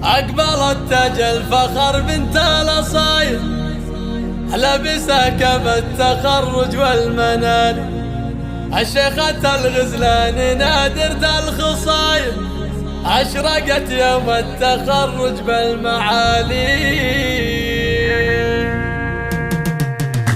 أقبلت تاج الفخر بنت الأصايل، لبسها كف التخرج والمنال، الشيخة الغزلان نادرة الخصايل، أشرقت يوم التخرج بالمعالي.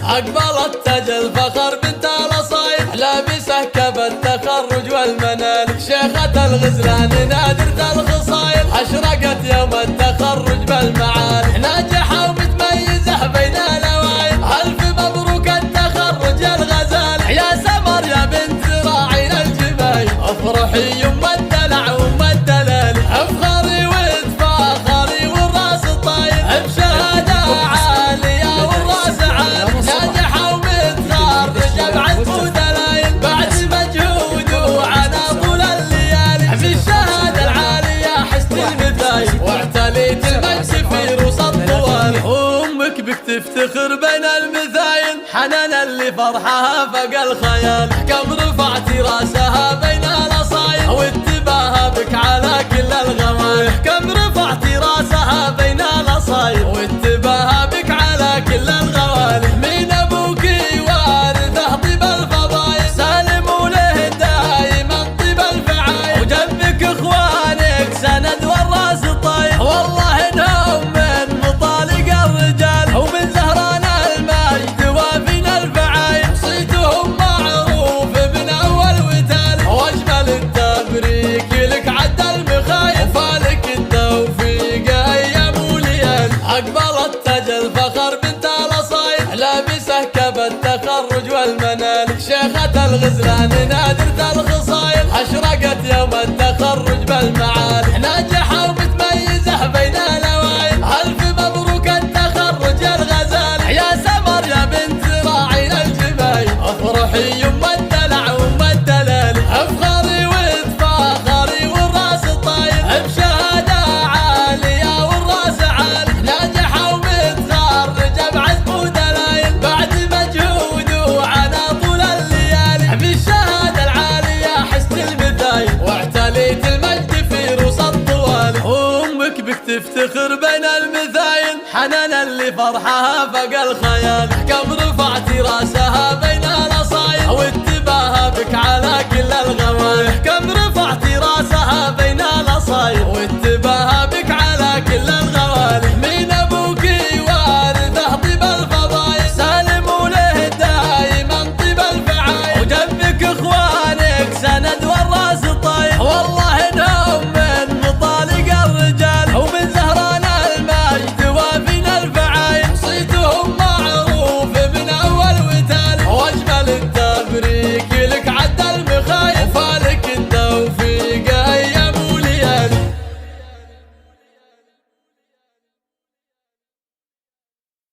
أقبلت تاج الفخر بنت الأصايل، لابسه كف التخرج والمنال، شيخة الغزلان نادرة الخصايل، أشرقت يوم التخرج بالمعالي، ناجحة ومتميزة بين الأوائل، ألف مبروك التخرج يا الغزال، يا سمر يا بنت راعينا الجبايل، افرحي يم الدلع وام الدلال، افخري وتفاخري والراس طاير، بشهادة عالية والراس عال، ناجحة ومتخرجة بعد دلايل، بعد مجهود وعنا طول الليالي، بالشهادة العالية حست المثايل، واعتليت المجد في روس الطوال، امك بك تفتخر بين المثايل، حنان اللي فرحها فوق الخيال، كم رفعتي راسها بين الاصايل، واتباها بك على كل الغوايل، كم رفعتي راسها بين الاصايل، واتباها بك على كل الغوالي، من ابوكي وارثه طيب الفضايل، سالم وله دايما طيب الفعايل، وجنبك اخوانك سند والراس طاير، والله انهم من مطالق الرجال، ومن زهران المجد وافينا الفعايل، صيتهم معروف من اول وتال، واجمل التبريك لك عد المخايل، وفالك التوفيق ايام وليال. اقبلت تاج الفخر بنت الاصايل، لابسه كف التخرج والمنال، شيخة الغزلان نادرة الخصايل، اشرقت يوم التخرج بالمعالي، ناجحة ومتميزة بين الاوائل، الف مبروك التخرج يا الغزال، يا سمر يا بنت راعينا الجبايل، افرحي يم الدلع وام الدلال، افخري وتفاخري والراس طاير، بشهادة عالية والراس عال، ناجحة ومتخرجة بعد دلايل، بعد مجهود وعنا طول الليالي، بالشهادة العالية حست المثايل، واعتليت المجد في روس الطوال، امك بك تفتخر بين المثايل، حنان اللي فرحها فوق الخيال، كم رفعتي راسها بين الاصايل، واتباها بك على كل الغوايل، كم رفعتي راسها بين الاصايل،